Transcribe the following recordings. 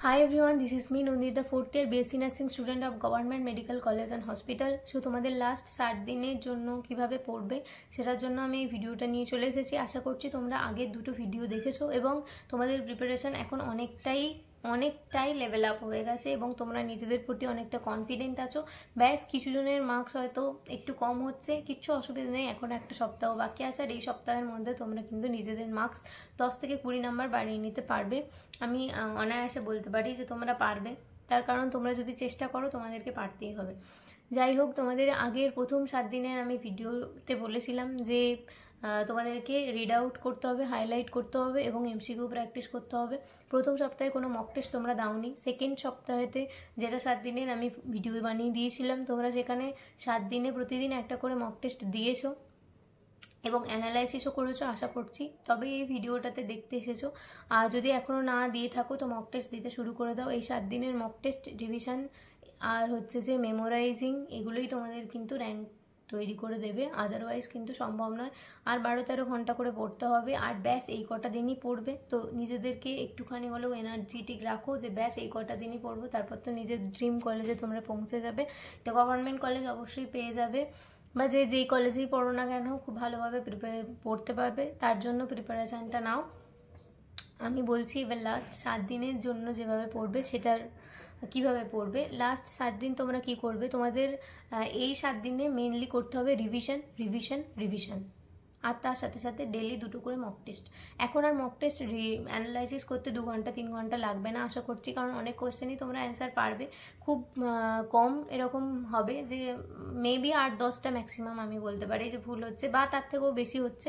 Hi everyone, this is me Nandita, fourth year BSc Nursing student of Government Medical College and Hospital. So তোমাদের last 60 দিনের জন্য কিভাবে পড়বে সেটার জন্য আমি এই ভিডিওটা নিয়ে চলে এসেছি। আশা করছি তোমরা আগের দুটো ভিডিও দেখেছো এবং তোমাদের প্রিপারেশন এখন অনেকটাই লেভেল আপ হয়ে গেছে এবং তোমরা নিজেদের প্রতি অনেকটা কনফিডেন্ট আছো। ব্যাস কিছু জনের মার্কস হয়তো একটু কম হচ্ছে, কিচ্ছু অসুবিধা নেই, এখন একটা সপ্তাহ বাকি আছে আর এই সপ্তাহের মধ্যে তোমরা কিন্তু নিজেদের মার্কস 10 থেকে 20 নাম্বার বাড়িয়ে নিতে পারবে। আমি অনায়াসে বলতে পারি যে তোমরা পারবে, তার কারণ তোমরা যদি চেষ্টা করো তোমাদেরকে পারতেই হবে। যাই হোক, তোমাদের আগের প্রথম 7 দিনের আমি ভিডিওতে বলেছিলাম যে তোমাদেরকে রিড আউট করতে হবে, হাইলাইট করতে হবে এবং এমসিকিউ প্র্যাকটিস করতে হবে। প্রথম সপ্তাহে কোনো মক টেস্ট তোমরা দাওনি। সেকেন্ড সপ্তাহেতে যেটা 7 দিনের আমি ভিডিও বানিয়ে দিয়েছিলাম, তোমরা সেখানে 7 দিনে প্রতিদিন একটা করে মক টেস্ট দিয়েছো এবং অ্যানালাইসিসও করেছো আশা করছি, তবে এই ভিডিওটাতে দেখতে এসেছো। আর যদি এখনও না দিয়ে থাকো তো মক টেস্ট দিতে শুরু করে দাও। এই 7 দিনের মক টেস্ট, রিভিশন আর হচ্ছে যে মেমোরাইজিং, এগুলোই তোমাদের কিন্তু র্যাঙ্ক তৈরি করে দেবে, আদারওয়াইজ কিন্তু সম্ভব নয়। আর 12-13 ঘন্টা করে পড়তে হবে আর ব্যাস এই কটা দিনই পড়বে। তো নিজেদেরকে একটুখানি হলেও এনার্জেটিক রাখো যে ব্যাস এই কটা দিনই পড়বো, তারপর তো নিজের ড্রিম কলেজে তোমরা পৌঁছে যাবে। তো গভর্নমেন্ট কলেজ অবশ্যই পেয়ে যাবে, বা যেই কলেজেই পড়ো না কেন খুব ভালোভাবে পড়তে পারবে, তার জন্য প্রিপারেশানটা নাও। আমি বলছি এবার লাস্ট 7 দিনের জন্য যেভাবে পড়বে সেটার কিভাবে পড়বে। লাস্ট 7 দিন তোমরা কি করবে, তোমাদের এই 7 দিনে মেনলি করতে হবে রিভিশন রিভিশন রিভিশন, আর তার সাথে সাথে ডেলি 2টো করে মক টেস্ট। এখন আর মক টেস্ট অ্যানালাইসিস করতে 2 ঘন্টা 3 ঘন্টা লাগবে না আশা করছি, কারণ অনেক কোয়েশ্চেনই তোমরা অ্যান্সার পারবে। খুব কম এরকম হবে যে মেবি 8-10টা ম্যাক্সিমাম আমি বলতে পারি যে ভুল হচ্ছে, বা তার থেকেও বেশি হচ্ছে।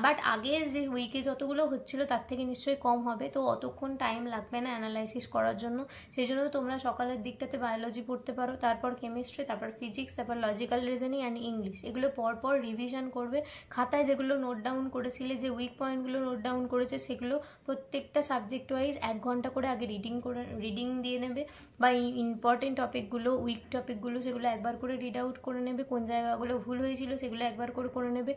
বাট আগের যে উইকে যতগুলো হচ্ছিলো তার থেকে নিশ্চয়ই কম হবে, তো অতক্ষণ টাইম লাগবে না অ্যানালাইসিস করার জন্য। সেই জন্য তোমরা সকালের দিকটাতে বায়োলজি পড়তে পারো, তারপর কেমিস্ট্রি, তারপর ফিজিক্স, তারপর লজিক্যাল রিজনিং অ্যান্ড ইংলিশ, এগুলো পরপর রিভিশন করবে। খাতায় যেগুলো নোট ডাউন করেছিলে, যে উইক পয়েন্টগুলো নোট ডাউন করেছে, সেগুলো প্রত্যেকটা সাবজেক্ট ওয়াইজ 1 ঘন্টা করে আগে রিডিং দিয়ে নেবে, বা ইম্পর্টেন্ট টপিকগুলো, উইক টপিকগুলো সেগুলো একবার করে রিড আউট করে নেবে। কোন জায়গাগুলো ভুল হয়েছিল সেগুলো একবার করে নেবে।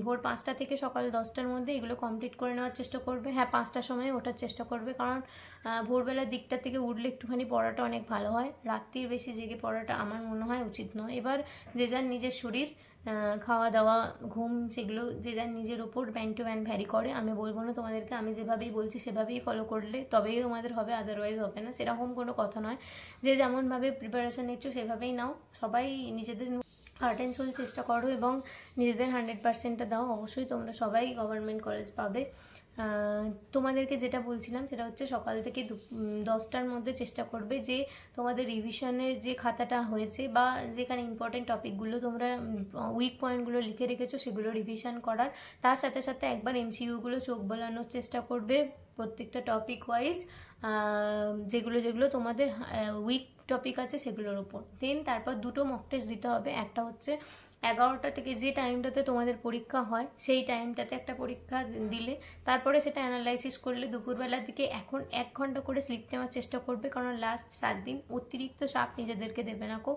ভোর 5টা থেকে সকাল 10টার মধ্যে এগুলো কমপ্লিট করে নেওয়ার চেষ্টা করবে। হ্যাঁ, 5টার সময় ওঠার চেষ্টা করবে, কারণ ভোরবেলার দিকটা থেকে উঠলে একটুখানি পড়াটা অনেক ভালো হয়। রাত্রির বেশি জেগে পড়াটা আমার মনে হয় উচিত নয়। এবার যে যার নিজের শরীর, খাওয়া দাওয়া, ঘুম, সেগুলো যে যার নিজের ওপর ব্যান্ড টু ব্যান্ড ভ্যারি করে। আমি বলবো না তোমাদেরকে, আমি যেভাবেই বলছি সেভাবেই ফলো করলে তবেই তোমাদের হবে, আদারওয়াইজ হবে না, সেরকম কোনো কথা নয়। যে যেমনভাবে প্রিপারেশান নিচ্ছ সেভাবেই নাও। সবাই নিজেদের হার্ট অ্যান্ড সোল চেষ্টা করো এবং নিজেদের 100%টা দাও। অবশ্যই তোমরা সবাই গভর্নমেন্ট কলেজ পাবে। তোমাদেরকে যেটা বলছিলাম সেটা হচ্ছে সকাল থেকে 10টার মধ্যে চেষ্টা করবে যে তোমাদের রিভিশনের যে খাতাটা হয়েছে বা যেখানে ইম্পর্টেন্ট টপিকগুলো তোমরা উইক পয়েন্টগুলো লিখে রেখেছো সেগুলো রিভিশন করার। তার সাথে সাথে একবার এমসিইউগুলো চোখ বোলানোর চেষ্টা করবে প্রত্যেকটা টপিক ওয়াইজ, যেগুলো তোমাদের উইক টপিক আছে সেগুলোর উপর। দেন তারপর 2টো মক টেস্ট দিতে হবে। একটা হচ্ছে 11টা থেকে যে টাইমটাতে তোমাদের পরীক্ষা হয় সেই টাইমটাতে একটা পরীক্ষা দিলে, তারপরে সেটা অ্যানালাইসিস করলে দুপুরবেলার দিকে এখন 1 ঘন্টা করে স্লিপ নেওয়ার চেষ্টা করবে, কারণ লাস্ট 7 দিন অতিরিক্ত চাপ নিজেদেরকে দেবে না কো।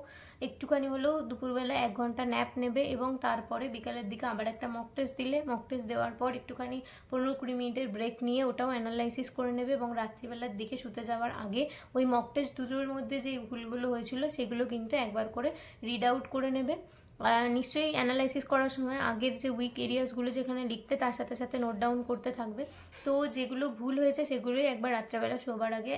একটুখানি হলেও দুপুরবেলা 1 ঘন্টা ন্যাপ নেবে এবং তারপরে বিকালের দিকে আবার একটা মক টেস্ট দিলে, মক টেস্ট দেওয়ার পর একটুখানি 15-20 মিনিটের ব্রেক নিয়ে ওটাও অ্যানালাইসিস করে নেবে এবং রাত্রিবেলার দিকে শুতে যাওয়ার আগে ওই মক টেস্ট দুটোর মধ্যে যে ভুলগুলো হয়েছিল সেগুলো কিন্তু একবার করে রিড আউট করে নেবে। নিশ্চয়ই অ্যানালাইসিস করার সময় আগের যে উইক এরিয়াসগুলো যেখানে লিখতে, তার সাথে সাথে নোট ডাউন করতে থাকবে। তো যেগুলো ভুল হয়েছে সেগুলোই একবার রাত্রেবেলা শোবার আগে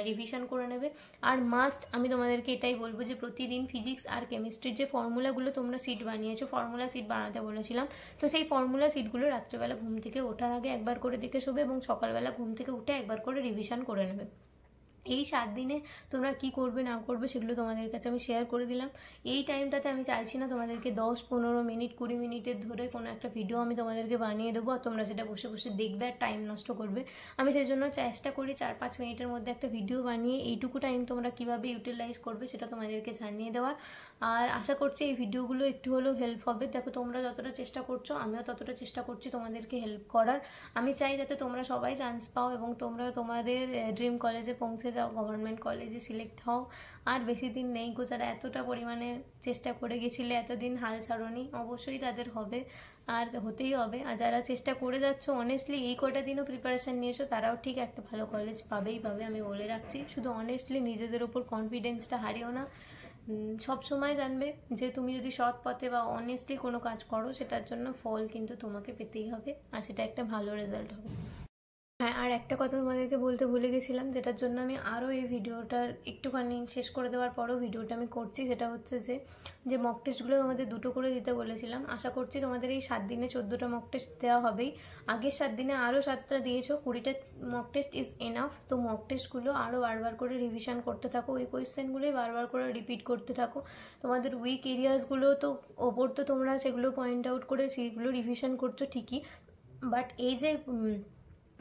রিভিশন করে নেবে। আর মাস্ট আমি তোমাদেরকে এটাই বলবো যে প্রতিদিন ফিজিক্স আর কেমিস্ট্রির যে ফর্মুলাগুলো তোমরা সিট বানিয়েছো, ফর্মুলা সিট বানাতে বলেছিলাম, তো সেই ফর্মুলা সিটগুলো রাত্রেবেলা ঘুম থেকে ওঠার আগে একবার করে দেখে শোবে এবং সকালবেলা ঘুম থেকে উঠে একবার করে রিভিশন করে নেবে। এই 7 দিনে তোমরা কি করবে না করবে সেগুলো তোমাদের কাছে আমি শেয়ার করে দিলাম। এই টাইমটাতে আমি চাইছি না তোমাদেরকে 10-15 মিনিট 20 মিনিটের ধরে কোনো একটা ভিডিও আমি তোমাদেরকে বানিয়ে দেবো আর তোমরা সেটা বসে বসে দেখবে আর টাইম নষ্ট করবে। আমি সেই জন্য চেষ্টা করি 4-5 মিনিটের মধ্যে একটা ভিডিও বানিয়ে এইটুকু টাইম তোমরা কীভাবে ইউটিলাইজ করবে সেটা তোমাদেরকে জানিয়ে দেওয়ার। আর আশা করছি এই ভিডিওগুলো একটু হলেও হেল্প হবে। দেখো, তোমরা যতটা চেষ্টা করছো আমিও ততটা চেষ্টা করছি তোমাদেরকে হেল্প করার। আমি চাই যাতে তোমরা সবাই চান্স পাও এবং তোমরা তোমাদের ড্রিম কলেজে পৌঁছে পৌঁছে যাও, গভর্নমেন্ট কলেজে সিলেক্ট হও। আর বেশি দিন নেই গো, যারা এতটা পরিমাণে চেষ্টা করে গেছিলে, এতদিন হাল ছাড়োনি, অবশ্যই তাদের হবে, আর হতেই হবে। আর যারা চেষ্টা করে যাচ্ছ অনেস্টলি, এই কটা দিনও প্রিপারেশান নিয়েছো, তারাও ঠিক একটা ভালো কলেজ পাবেই পাবে, আমি বলে রাখছি। শুধু অনেস্টলি নিজেদের ওপর কনফিডেন্সটা হারিও না। সব সময় জানবে যে তুমি যদি সৎ পথে বা অনেস্টলি কোনো কাজ করো, সেটার জন্য ফল কিন্তু তোমাকে পেতেই হবে, আর সেটা একটা ভালো রেজাল্ট হবে। হ্যাঁ, আর একটা কথা তোমাদেরকে বলতে ভুলে গেছিলাম, যেটার জন্য আমি আরও এই ভিডিওটার একটুখানি শেষ করে দেওয়ার পরও ভিডিওটা আমি করছি, সেটা হচ্ছে যে মক টেস্টগুলো তোমাদের 2টো করে দিতে বলেছিলাম। আশা করছি তোমাদের এই 7 দিনে 14টা মক টেস্ট দেওয়া হবেই। আগের 7 দিনে আরও 7টা দিয়েছো, 20টা মক টেস্ট ইজ এনাফ। তো মক টেস্টগুলো আরও বারবার করে রিভিশন করতে থাকো, ওই কোয়েশ্চেনগুলোই বারবার করে রিপিট করতে থাকো। তোমাদের উইক এরিয়াসগুলো তো ওপর তো তোমরা সেগুলো পয়েন্ট আউট করে সেগুলো রিভিশন করছো ঠিকই, বাট এই যে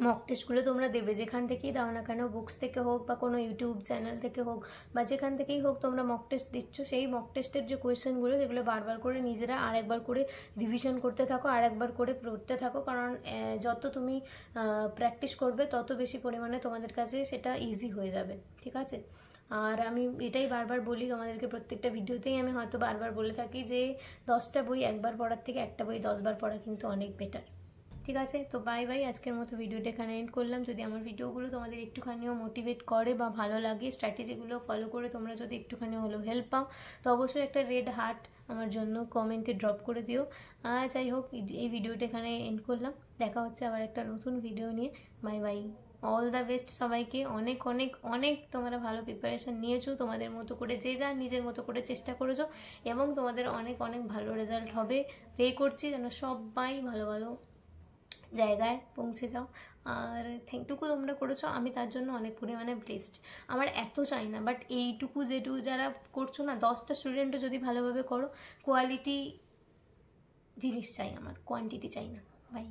মক টেস্টগুলো তোমরা দেবে, যেখান থেকেই দাও না কেন, বুকস থেকে হোক বা কোনো ইউটিউব চ্যানেল থেকে হোক বা যেখান থেকেই হোক, তোমরা মক টেস্ট দিচ্ছ, সেই মক টেস্টের যে কোয়েশ্চেনগুলো সেগুলো বারবার করে নিজেরা আরেকবার করে রিভিশন করতে থাকো, আরেকবার করে পড়তে থাকো। কারণ যত তুমি প্র্যাকটিস করবে তত বেশি পরিমাণে তোমাদের কাছে সেটা ইজি হয়ে যাবে, ঠিক আছে? আর আমি এটাই বারবার বলি তোমাদেরকে, প্রত্যেকটা ভিডিওতেই আমি হয়তো বারবার বলে থাকি যে 10টা বই একবার পড়ার থেকে একটা বই 10 বার পড়া কিন্তু অনেক বেটার। ঠিক আছে, তো বাই বাই। আজকের মতো ভিডিওটা এখানে এন্ড করলাম। যদি আমার ভিডিওগুলো তোমাদের একটুখানিও মোটিভেট করে বা ভালো লাগে, স্ট্র্যাটেজিগুলো ফলো করে তোমরা যদি একটুখানি হলেও হেল্প পাও, তো অবশ্যই একটা রেড হার্ট আমার জন্য কমেন্টে ড্রপ করে দিও। যাই হোক, এই ভিডিওটা এখানে এন্ড করলাম। দেখা হচ্ছে আবার একটা নতুন ভিডিও নিয়ে। Bye bye. All the best সবাইকে। অনেক অনেক অনেক তোমরা ভালো প্রিপারেশান নিয়েছো, তোমাদের মতো করে, যে যার নিজের মতো করে চেষ্টা করেছো, এবং তোমাদের অনেক অনেক ভালো রেজাল্ট হবে। প্রে করছি যেন সবাই ভালো ভালো জায়গায় পৌঁছে যাও। আর থ্যাংকটুকু তোমরা করেছো, আমি তার জন্য অনেক পরিমাণে ব্লেসড। আমার এত চাই না, বাট এইটুকু যেটুকু যারা করছো না, 10টা স্টুডেন্টও যদি ভালোভাবে করো, কোয়ালিটি জিনিস চাই আমার, কোয়ান্টিটি চাই না। বাই।